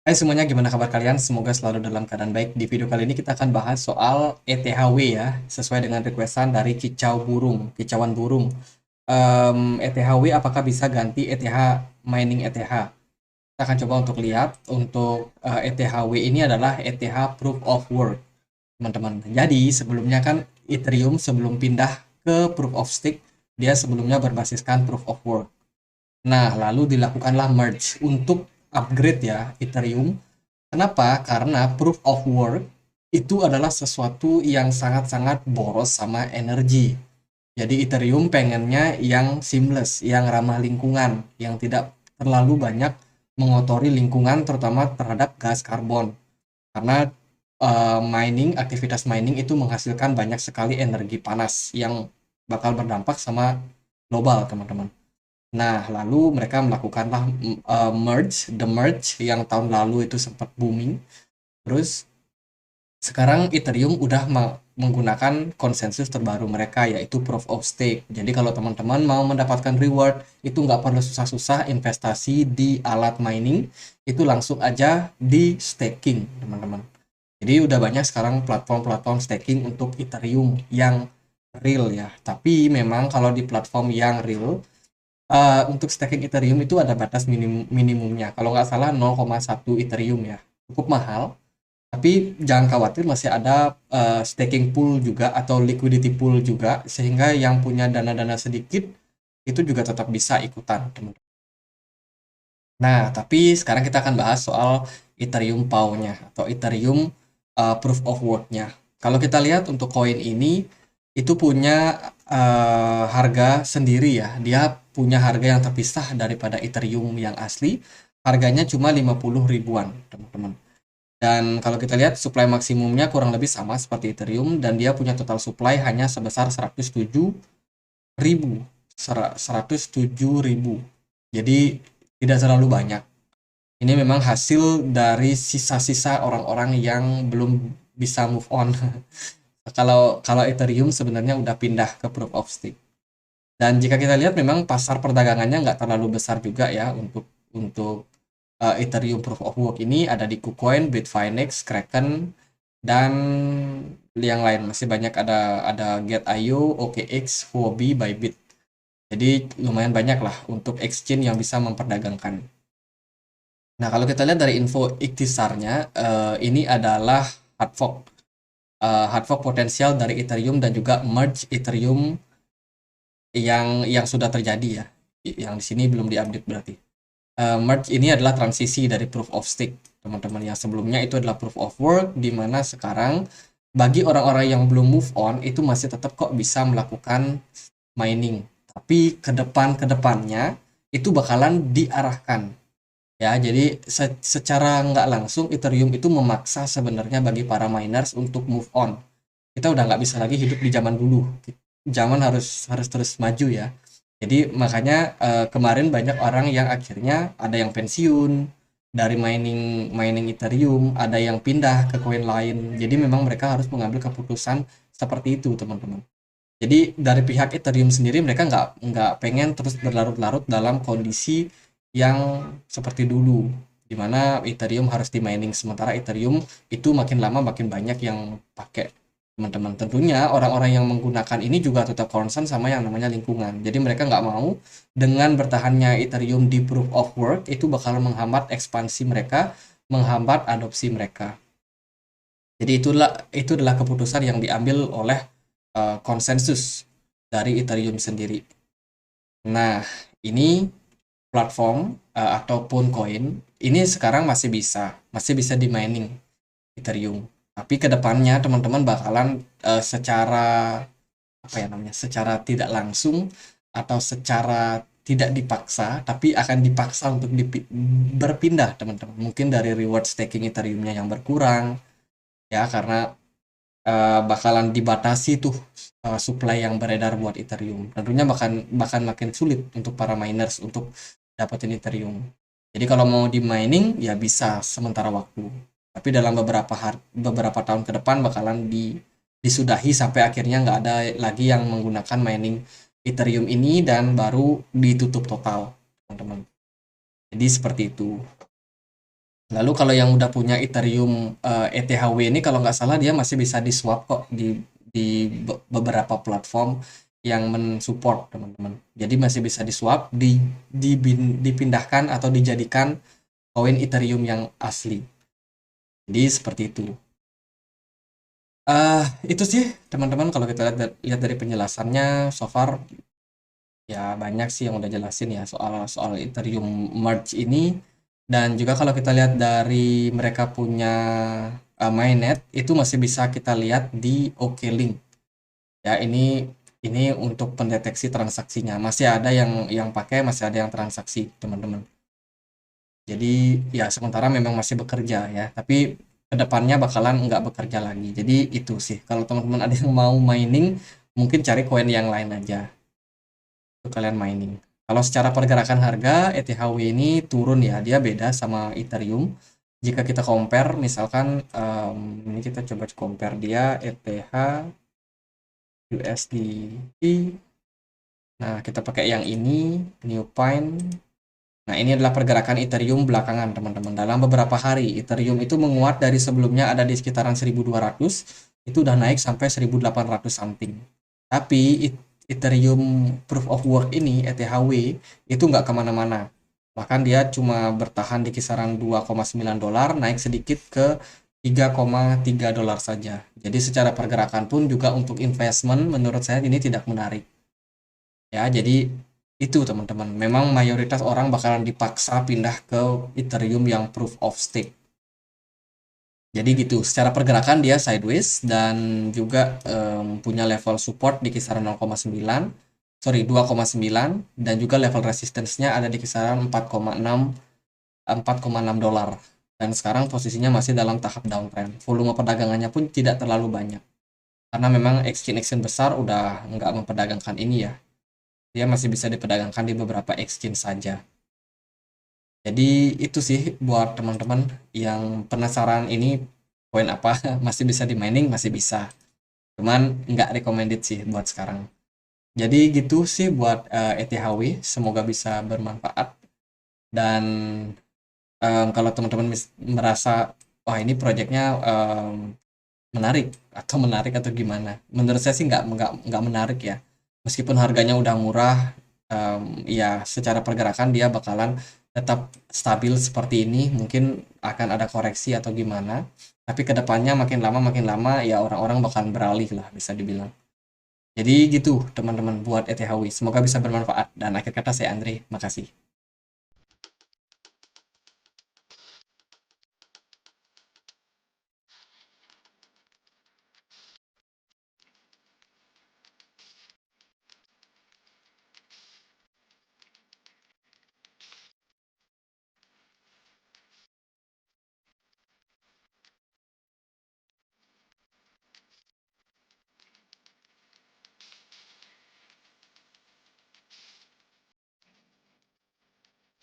Hai semuanya, gimana kabar kalian? Semoga selalu dalam keadaan baik. Di video kali ini kita akan bahas soal ETHW ya, sesuai dengan requestan dari kicauan burung. ETHW apakah bisa ganti ETH mining ETH? Kita akan coba untuk lihat untuk ETHW ini adalah ETH Proof of Work, teman-teman. Jadi sebelumnya kan Ethereum sebelum pindah ke Proof of Stake, dia sebelumnya berbasiskan Proof of Work. Nah, lalu dilakukanlah merge untuk upgrade ya Ethereum. Kenapa? Karena proof of work itu adalah sesuatu yang sangat-sangat boros sama energi. Jadi Ethereum pengennya yang seamless, yang ramah lingkungan, yang tidak terlalu banyak mengotori lingkungan terutama terhadap gas karbon. Karena aktivitas mining itu menghasilkan banyak sekali energi panas yang bakal berdampak sama global, teman-teman. Nah, lalu mereka melakukanlah the merge yang tahun lalu itu sempat booming. Terus sekarang Ethereum udah menggunakan konsensus terbaru mereka yaitu Proof of Stake. Jadi kalau teman-teman mau mendapatkan reward itu nggak perlu susah-susah investasi di alat mining, itu langsung aja di staking, teman-teman. Jadi udah banyak sekarang platform-platform staking untuk Ethereum yang real ya. Tapi memang kalau di platform yang real, untuk staking Ethereum itu ada batas minimumnya. Kalau nggak salah 0,1 Ethereum ya. Cukup mahal. Tapi jangan khawatir, masih ada staking pool juga atau liquidity pool juga, sehingga yang punya dana-dana sedikit itu juga tetap bisa ikutan, teman-teman. Nah, tapi sekarang kita akan bahas soal Ethereum POW-nya atau Ethereum Proof of Work-nya. Kalau kita lihat untuk koin ini itu punya harga sendiri ya. Dia punya harga yang terpisah daripada Ethereum yang asli. Harganya cuma 50 ribuan, teman-teman. Dan kalau kita lihat supply maksimumnya kurang lebih sama seperti Ethereum dan dia punya total supply hanya sebesar 107.000. 107.000. Jadi tidak terlalu banyak. Ini memang hasil dari sisa-sisa orang-orang yang belum bisa move on. Kalau kalau Ethereum sebenarnya udah pindah ke Proof of Stake. Dan jika kita lihat memang pasar perdagangannya nggak terlalu besar juga ya untuk Ethereum Proof of Work ini ada di KuCoin, Bitfinex, Kraken, dan yang lain masih banyak ada Get.io, OKX, Huobi, Bybit. Jadi lumayan banyak lah untuk exchange yang bisa memperdagangkan. Nah, kalau kita lihat dari info ikhtisarnya, ini adalah hard fork. Hard fork potensial dari Ethereum dan juga merge Ethereum yang sudah terjadi ya. Yang di sini belum diupdate berarti. Merge ini adalah transisi dari proof of stake, teman-teman. Yang sebelumnya itu adalah proof of work, di mana sekarang bagi orang-orang yang belum move on itu masih tetap kok bisa melakukan mining. Tapi ke depannya itu bakalan diarahkan. Ya, jadi secara nggak langsung Ethereum itu memaksa sebenarnya bagi para miners untuk move on. Kita udah nggak bisa lagi hidup di zaman dulu. Zaman harus harus terus maju ya. Jadi makanya kemarin banyak orang yang akhirnya ada yang pensiun dari mining mining Ethereum, ada yang pindah ke koin lain. Jadi memang mereka harus mengambil keputusan seperti itu, teman-teman. Jadi dari pihak Ethereum sendiri mereka nggak pengen terus berlarut-larut dalam kondisi yang seperti dulu, di mana Ethereum harus di mining sementara Ethereum itu makin lama makin banyak yang pakai, teman-teman. Tentunya orang-orang yang menggunakan ini juga tetap concern sama yang namanya lingkungan. Jadi mereka nggak mau dengan bertahannya Ethereum di proof of work itu bakal menghambat ekspansi mereka, menghambat adopsi mereka. Jadi itu adalah keputusan yang diambil oleh konsensus dari Ethereum sendiri. Nah, ini platform ataupun koin ini sekarang masih bisa di mining Ethereum. Tapi kedepannya teman-teman bakalan secara apa ya namanya, secara tidak langsung atau secara tidak dipaksa, tapi akan dipaksa untuk berpindah, teman-teman. Mungkin dari reward staking Ethereum-nya yang berkurang, ya karena bakalan dibatasi tuh supply yang beredar buat Ethereum. Tentunya bahkan makin sulit untuk para miners untuk dapetin Ethereum. Jadi kalau mau di mining ya bisa sementara waktu. Tapi dalam beberapa tahun ke depan bakalan disudahi sampai akhirnya nggak ada lagi yang menggunakan mining Ethereum ini dan baru ditutup total, teman-teman. Jadi seperti itu. Lalu kalau yang udah punya Ethereum ETHW ini kalau nggak salah dia masih bisa di swap kok di beberapa platform yang mensupport teman-teman. Jadi masih bisa di swap, dipindahkan atau dijadikan koin Ethereum yang asli. Jadi seperti itu. Itu sih teman-teman kalau kita lihat dari penjelasannya so far ya banyak sih yang udah jelasin ya soal soal Ethereum merge ini. Dan juga kalau kita lihat dari mereka punya mainnet itu masih bisa kita lihat di OKLink. Ya ini untuk pendeteksi transaksinya. Masih ada yang pakai, masih ada yang transaksi, teman-teman. Jadi ya sementara memang masih bekerja ya, tapi kedepannya bakalan nggak bekerja lagi. Jadi itu sih. Kalau teman-teman ada yang mau mining, mungkin cari koin yang lain aja untuk kalian mining. Kalau secara pergerakan harga, ETHW ini turun ya, dia beda sama Ethereum. Jika kita compare, misalkan ini kita coba compare dia ETH USDT. Nah, kita pakai yang ini, New Pine. Nah, ini adalah pergerakan Ethereum belakangan, teman-teman. Dalam beberapa hari, Ethereum itu menguat dari sebelumnya ada di sekitaran 1200, itu udah naik sampai 1800 something. Tapi Ethereum Proof of Work ini, ETHW, itu nggak kemana-mana. Bahkan dia cuma bertahan di kisaran 2,9 dolar, naik sedikit ke 3,3 dolar saja. Jadi secara pergerakan pun juga untuk investment menurut saya ini tidak menarik. Ya, jadi itu teman-teman. Memang mayoritas orang bakalan dipaksa pindah ke Ethereum yang proof of stake. Jadi gitu, secara pergerakan dia sideways dan juga punya level support di kisaran 0,9, sorry 2,9 dan juga level resistance-nya ada di kisaran 4,6 dolar. Dan sekarang posisinya masih dalam tahap downtrend. Volume perdagangannya pun tidak terlalu banyak. Karena memang exchange-exchange besar udah nggak memperdagangkan ini ya. Dia masih bisa diperdagangkan di beberapa exchange saja. Jadi itu sih buat teman-teman yang penasaran ini koin apa masih bisa di mining, masih bisa. Cuman nggak recommended sih buat sekarang. Jadi gitu sih buat ETHW, semoga bisa bermanfaat. Dan kalau teman-teman merasa wah ini proyeknya menarik atau gimana? Menurut saya sih nggak menarik ya. Meskipun harganya udah murah, ya secara pergerakan dia bakalan tetap stabil seperti ini. Mungkin akan ada koreksi atau gimana. Tapi kedepannya makin lama ya orang-orang bakalan beralih lah bisa dibilang. Jadi gitu teman-teman buat ETHW. Semoga bisa bermanfaat. Dan akhir kata saya Andre, makasih.